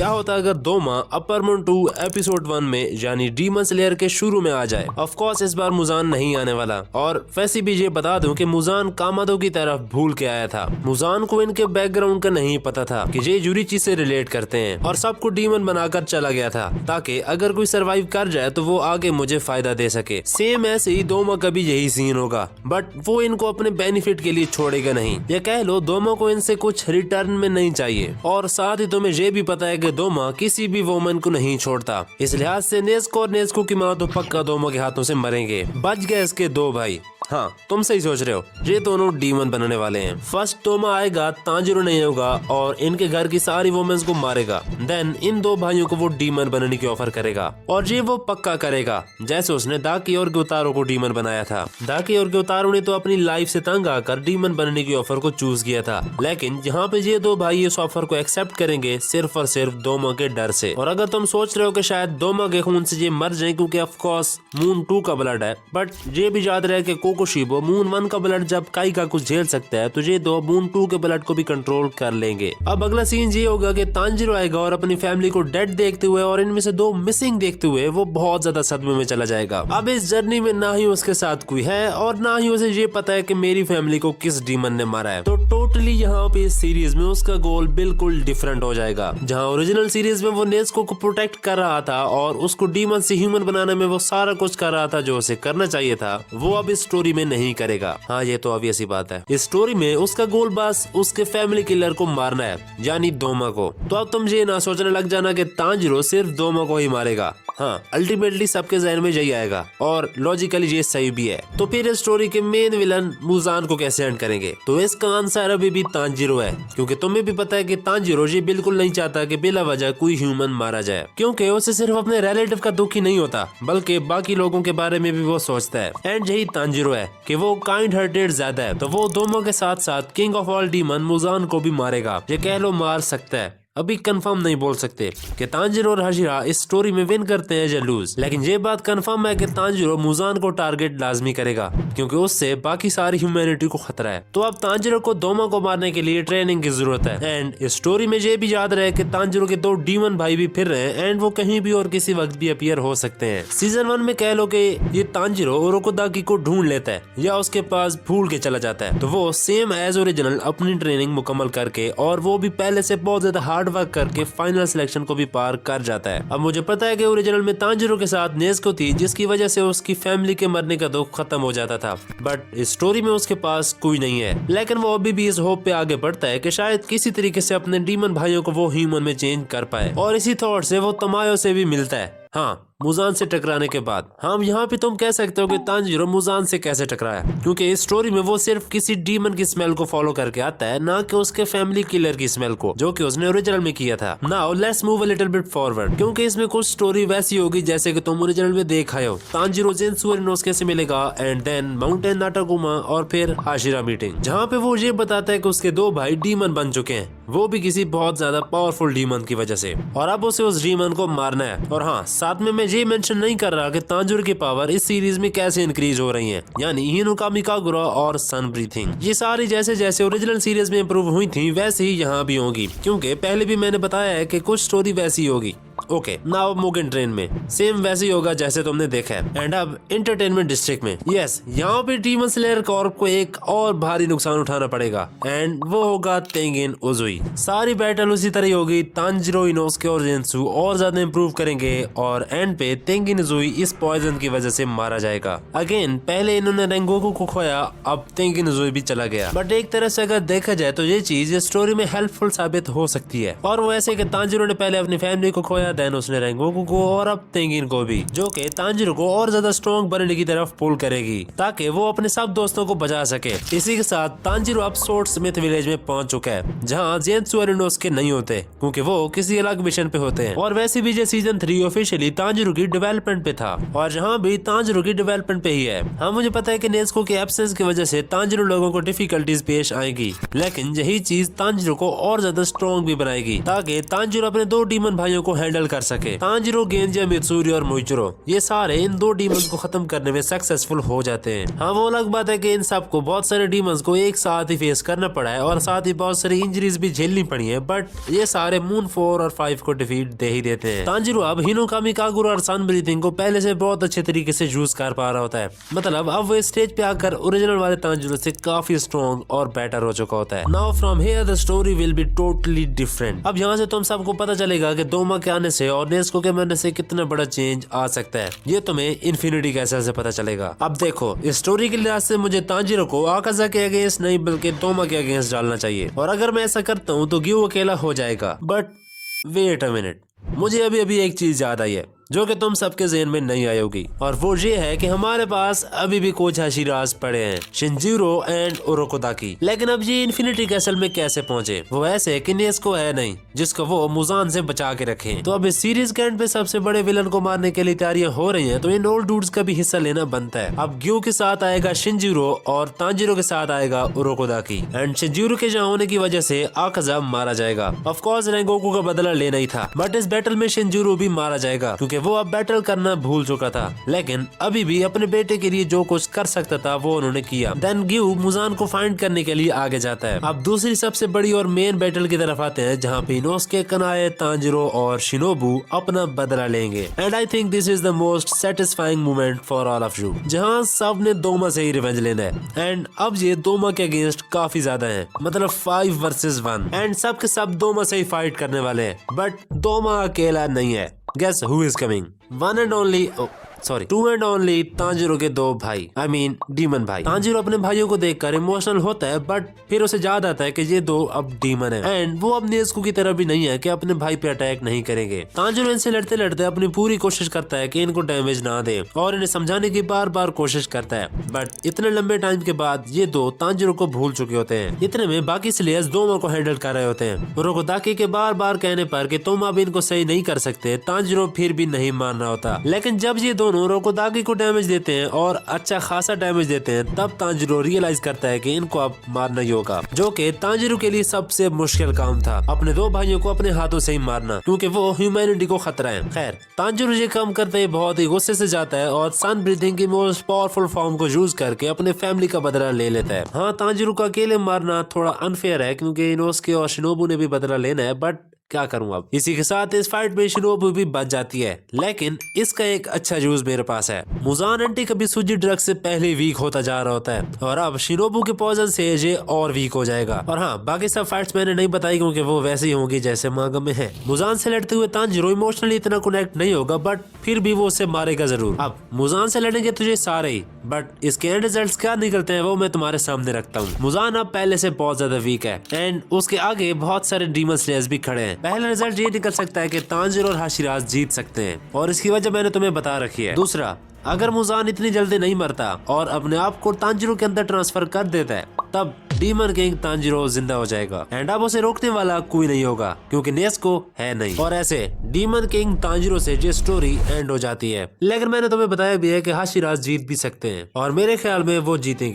क्या होता अगर दोमा अपर मून 2 एपिसोड 1 में यानी डीमन स्लेयर के शुरू में आ जाए। ऑफ कोर्स इस बार मुजान नहीं आने वाला, और वैसे भी ये बता दूं कि मुजान कामादो की तरफ भूल के आया था। मुजान को इनके बैकग्राउंड का नहीं पता था कि ये यूरिची से रिलेट करते हैं, और सबको डीमन बनाकर चला गया था ताकि अगर कोई सरवाइव कर जाए तो वो आगे मुझे फायदा दे सके। सेम ऐसे ही दोमा का भी यही सीन होगा, बट वो इनको अपने बेनिफिट के लिए छोड़ेगा नहीं। या कह लो दोमा को इनसे कुछ रिटर्न में नहीं चाहिए, और साथ ही तुम्हें ये भी पता है कि दोमा किसी भी वोमन को नहीं छोड़ता। इस लिहाज से नेज़ुको और नेज़ुको की माँ तो पक्का दोमा के हाथों से मरेंगे। बच गए इसके दो भाई। हाँ, तुम सही सोच रहे हो, ये दोनों डीमन बनने वाले हैं। फर्स्ट तोमा आएगा, तांजिरो नहीं होगा, और इनके घर की सारी वुमेन्स को मारेगा। देन इन दो भाइयों को वो डीमन बनने की ऑफर करेगा, और ये वो पक्का करेगा जैसे उसने दाकी और ग्योतारो को डीमन बनाया था। दाकी और ग्योतारो ने तो अपनी लाइफ से तंग आकर डीमन बनने की ऑफर को चूज किया था, लेकिन यहाँ पे ये दो भाई इस ऑफर को एक्सेप्ट करेंगे सिर्फ और सिर्फ दोमा के डर से। और अगर तुम सोच रहे हो कि शायद दोमा के खून से ये मर जाए क्योंकि ऑफ कोर्स मून 2 का ब्लड है, बट ये भी याद रहे कि कोकोशिबो मून 1 का ब्लड जब काई का कुछ झेल सकता है तो ये दो मून 2 के ब्लड को भी कंट्रोल कर लेंगे। अब अगला सीन ये होगा कि तांजिरो आएगा और अपनी फैमिली को डेड देखते हुए और इनमें से दो मिसिंग देखते हुए वो बहुत ज्यादा सदमे में चला जाएगा। अब इस जर्नी में ना ही उसके साथ कोई है और ना ही उसे ये पता है कि मेरी फैमिली को किस डीमन ने मारा है। तो टोटली यहाँ पे इस सीरीज में उसका गोल बिल्कुल डिफरेंट हो जाएगा। जहाँ ओरिजिनल सीरीज में वो नेज़ुको को प्रोटेक्ट कर रहा था और उसको डीमन से ह्यूमन बनाने में वो सारा कुछ कर रहा था जो उसे करना चाहिए था, वो अब इस स्टोरी में नहीं करेगा। हाँ, ये तो ऑब्वियस ही बात है। इस स्टोरी में उसका गोल बस उसके फैमिली किलर को मारना है, यानी दोमा को। तो अब तुम ये ना सोचने लग जाना कि तांजिरो सिर्फ दोमा को ही मारेगा। हाँ, अल्टीमेटली सबके जहन में यही आएगा, और लॉजिकली ये सही भी है। तो फिर इस स्टोरी के मेन विलन मुजान को कैसे एंड करेंगे? तो इसका आंसर अभी भी तांजिरो है, क्योंकि तुम्हें भी पता है कि तांजिरो ये बिल्कुल नहीं चाहता कि बिला वजह कोई ह्यूमन मारा जाए, क्योंकि उसे सिर्फ अपने रिलेटिव का दुख ही नहीं होता बल्कि बाकी लोगों के बारे में भी वो सोचता है। एंड यही तांजिरो है कि वो काइंड हार्टेड ज्यादा है, तो वो दोनों के साथ साथ king of all demon Muzan को भी मारेगा। ये कह लो मार सकता है। अभी कंफर्म नहीं बोल सकते कि तांजिरो और हाशिरा इस स्टोरी में विन करते हैं या लूज, लेकिन ये बात कंफर्म है कि तांजिरो मुजान को टारगेट लाजमी करेगा, क्योंकि उससे बाकी सारी ह्यूमैनिटी को खतरा है। तो अब तांजिरो को दोमा को मारने के लिए ट्रेनिंग की जरूरत है। एंड इस स्टोरी में ये भी याद रहे कि तांजिरो के दो डीमन भाई भी फिर रहे हैं, एंड वो कहीं भी और किसी वक्त भी अपीयर हो सकते हैं। सीजन 1 में कह लो कि ये तांजिरो ओरोकोदाकी को ढूंढ लेता है या उसके पास भूल के चला जाता है, तो वो सेम एज ओरिजिनल अपनी ट्रेनिंग मुकम्मल करके, और वो भी पहले से बहुत ज्यादा हार्ड वर्क करके फाइनल सिलेक्शन को भी पार कर जाता है। अब मुझे पता है कि ओरिजिनल में तांजिरो के साथ नेज़ुको थी, जिसकी वजह से उसकी फैमिली के मरने का दुख खत्म हो जाता था, बट इस स्टोरी में उसके पास कोई नहीं है। लेकिन वो अभी भी इस होप पे आगे बढ़ता है कि शायद किसी तरीके से अपने डीमन भाइयों को वो ह्यूमन में चेंज कर पाए, और इसी थॉट से वो तमायो से भी मिलता है। हाँ, मुजान से टकराने के बाद। हाँ, यहाँ पे तुम कह सकते हो कि तांजिरो मुजान से कैसे टकराया, क्योंकि इस स्टोरी में वो सिर्फ किसी डीमन की स्मेल को फॉलो करके आता है, ना कि उसके फैमिली किलर की स्मेल को, जो कि उसने ओरिजिनल में किया था। Now let's move a little bit forward, क्योंकि इसमें कुछ स्टोरी वैसी होगी जैसे कि तुम ओरिजिनल में देख आए हो। तांजिरो जिन्सू और इनोसुके से मिलेगा, एंड देन माउंटेन नाटाकुमा और फिर हाशिरा मीटिंग, जहाँ पे वो ये बताता है कि उसके दो भाई डीमन बन चुके हैं, वो भी किसी बहुत ज्यादा पावरफुल डीमन की वजह से, और अब उसे उस डीमन को मारना है। और हाँ, साथ में मैं ये मेंशन नहीं कर रहा कि तांजिरो की पावर इस सीरीज में कैसे इंक्रीज हो रही है, यानी हिनोकामी कागुरा और सन ब्रीथिंग, ये सारी जैसे जैसे ओरिजिनल सीरीज में इम्प्रूव हुई थी वैसे ही यहाँ भी होगी, क्योंकि पहले भी मैंने बताया है कि कुछ स्टोरी वैसी होगी। ओके, नाउ मुगेन ट्रेन में सेम वैसे ही होगा जैसे तुमने देखा है। एंड अब एंटरटेनमेंट डिस्ट्रिक्ट में, यस, यहाँ पे डीमन स्लेयर कॉर्प को एक और भारी नुकसान उठाना पड़ेगा, एंड वो होगा तेंगिन उजुई। सारी बैटल उसी तरह होगी, तांजिरो, इनोसुके और जिन्सू और ज्यादा इम्प्रूव करेंगे, और एंड पे तेंगिन उजुई इस पॉइजन की वजह से मारा जाएगा। अगेन, पहले इन्होंने रेंगोकू को खोया, अब तेंगिन उजुई भी चला गया, बट एक तरह से अगर देखा जाए तो ये चीज स्टोरी में हेल्पफुल साबित हो सकती है। और वो ऐसे कि तांजिरो ने पहले अपनी फैमिली को खोया, देन उसने रेंगोकू को और अब तेंगिन को भी, जो कि तांजिरो को और ज्यादा स्ट्रॉन्ग बनने की तरफ पुल करेगी ताकि वो अपने सब दोस्तों को बचा सके। इसी के साथ तांजिरो अब स्वॉर्ड स्मिथ विलेज में पहुंच चुका है, जहां जिन्सू और इनोसुके नहीं होते, क्योंकि वो किसी अलग मिशन पे होते हैं। और वैसे भी जो सीजन 3 ऑफिशियली तांजिरो की डेवलपमेंट पे था, और जहाँ भी तांजिरो की डेवलपमेंट पे ही है। हाँ, मुझे पता है कि नेज़ुको के एब्सेंस की वजह से तांजिरो लोगों को डिफिकल्टीज पेश आएगी, लेकिन यही चीज तांजिरो को और ज्यादा स्ट्रॉन्ग भी बनाएगी, ताकि तांजिरो अपने दो डीमन भाइयों को हैंडल हैंडल कर सके। तांजिरो, गेंजिया, मित्सुरी और मुइचिरो ये सारे इन 2 डीमंस को खत्म करने में सक्सेसफुल हो जाते हैं। हाँ, वो अलग बात है कि इन सबको बहुत सारे डीमंस को एक साथ ही फेस करना पड़ा है और साथ ही बहुत सारी इंजरीज भी झेलनी पड़ी है, बट ये सारे मून 4 और 5 को डिफीट दे ही देते हैं। तांजिरो अब हिनोकामी, कागुरा और सन ब्रीथिंग को पहले से बहुत अच्छे तरीके से यूज कर पा रहा होता है। मतलब अब वो स्टेज पे आकर ओरिजिनल वाले तांजिरो से काफी स्ट्रॉन्ग और बेटर हो चुका होता है। Now from here the story will be totally different. अब यहाँ से तुम सबको पता चलेगा कि दोमा के आने से और नेस्को के मरने से कितना बड़ा चेंज आ सकता है। ये तुम्हें इन्फिनिटी कैसल से पता चलेगा। अब देखो, इस स्टोरी के लिहाज से मुझे तांजिरो को आकाजा के अगेंस्ट नहीं बल्कि दोमा के अगेंस्ट डालना चाहिए, और अगर मैं ऐसा करता हूँ तो ग्यू अकेला हो जाएगा। बट वेट अ मिनट, मुझे अभी एक चीज याद आई है जो कि तुम सबके ज़हन में नहीं आई होगी, और वो ये है कि हमारे पास अभी भी कुछ हाशिराज पड़े हैं, शिनजीरो एंड उरोकोदाकी। लेकिन अब ये इन्फिनिटी कैसल में कैसे पहुंचे? वो ऐसे कि नेस्को है नहीं जिसको वो मुजान से बचा के रखे। तो अब इस सीरीज के एंड पे सबसे बड़े विलन को मारने के लिए तैयारियां हो रही हैं, तो इन ओल्ड डूड्स का भी हिस्सा लेना बनता है। अब ग्यू के साथ आएगा शिनजीरो और तांजिरो के साथ आएगा उरोकोदाकी, एंड शिनजीरो के यहाँ होने की वजह से आकाजा मारा जाएगा। ऑफ कोर्स रेंगोकू का बदला लेना ही था, बट इस बैटल में शिनजीरो भी मारा जाएगा क्योंकि वो अब बैटल करना भूल चुका था, लेकिन अभी भी अपने बेटे के लिए जो कुछ कर सकता था वो उन्होंने किया। देन ग्यू मुजान को फाइंड करने के लिए आगे जाता है। अब दूसरी सबसे बड़ी और मेन बैटल की तरफ आते हैं, जहाँ पे इनोसुके, कनाए, तांजिरो और शिनोबू अपना बदला लेंगे। And I think this is the most satisfying moment for all of you, जहाँ सब ने दोमा से ही रिवेंज लेना है। एंड अब ये दोमा के अगेंस्ट काफी ज्यादा है, मतलब 5 वर्सेस 1, एंड सब के सब दोमा से ही फाइट करने वाले हैं। बट दोमा अकेला नहीं है। Guess who is coming? One and only, two and only Tanjiro के 2 भाई, आई मीन डीमन भाई। तांजिरो अपने भाइयों को देखकर इमोशनल होता है, बट फिर उसे याद आता है कि ये 2 अब डीमन है, एंड वो अब नेस्को की तरह भी नहीं है कि अपने भाई पे अटैक नहीं करेंगे। तांजिरो इनसे लड़ते लड़ते अपनी पूरी कोशिश करता है कि इनको डैमेज ना दे, और इन्हें समझाने की बार बार कोशिश करता है, बट इतने लंबे टाइम के बाद ये 2 तांजिरो को भूल चुके होते हैं। इतने में बाकी स्लेयर्स दोमा को हैंडल कर रहे होते हैं। उरोकोदाकी के बार बार कहने पर कि तुम अब इनको सही नहीं कर सकते, तांजिरो फिर भी नहीं मान रहा होता। लेकिन जब ये दोनों उरोकोदाकी को डैमेज देते हैं और अच्छा खासा डैमेज देते हैं, तब तांजिरो रियलाइज करता है कि इनको अब मारना ही होगा, जो कि तांजिरो के लिए सबसे मुश्किल काम था, अपने 2 भाइयों को अपने हाथों से ही मारना, क्योंकि वो ह्यूमैनिटी को खतरा है। खैर, तांजिरो ये काम करते ही बहुत ही गुस्से से जाता है और सन ब्रीथिंग की मोस्ट पावरफुल फॉर्म को यूज करके अपने फैमिली का बदला ले लेता है। हाँ, तांजिरो को अकेले मारना थोड़ा अनफेयर है क्योंकि इनोसुके और शिनोबू ने भी बदला लेना है, बट क्या करूं अब। इसी के साथ इस फाइट में शिनोबू भी बच जाती है, लेकिन इसका एक अच्छा यूज मेरे पास है। मुजान आंटी कभी सूजी ड्रग से पहले वीक होता जा रहा होता है, और अब शिनोबू के पॉइजन से ये और वीक हो जाएगा। और हाँ, बाकी सब फाइट्स मैंने नहीं बताई क्योंकि वो वैसे ही होंगी जैसे मांगा में है। मुजान से लड़ते हुए तांजिरो इमोशनली इतना कनेक्ट नहीं होगा, बट फिर भी वो उसे मारेगा जरूर। अब मुजान से लड़ेंगे तुझे सारे ही, बट इसके एंड रिजल्ट्स क्या निकलते हैं वो मैं तुम्हारे सामने रखता हूँ। मुजान अब पहले से बहुत ज्यादा वीक है, एंड उसके आगे बहुत सारे डीमन स्लेयर्स भी खड़े हैं। पहला रिजल्ट ये निकल सकता है कि तांजिरो और हाशिराज जीत सकते हैं, और इसकी वजह मैंने तुम्हें बता रखी है। दूसरा, अगर मुजान इतनी जल्दी नहीं मरता और अपने आप को तांजिरो के अंदर ट्रांसफर कर देता है, तब डीमन किंग तांजिरो जिंदा हो जाएगा, एंड अब उसे रोकने वाला कोई नहीं होगा क्योंकि नेस्को है नहीं। और ऐसे डीमन किंग तांजिरो से ये स्टोरी एंड हो जाती है। लेकिन मैंने तुम्हें बताया भी है कि हाशिराज जीत भी सकते हैं, और मेरे ख्याल में वो जीतेंगे।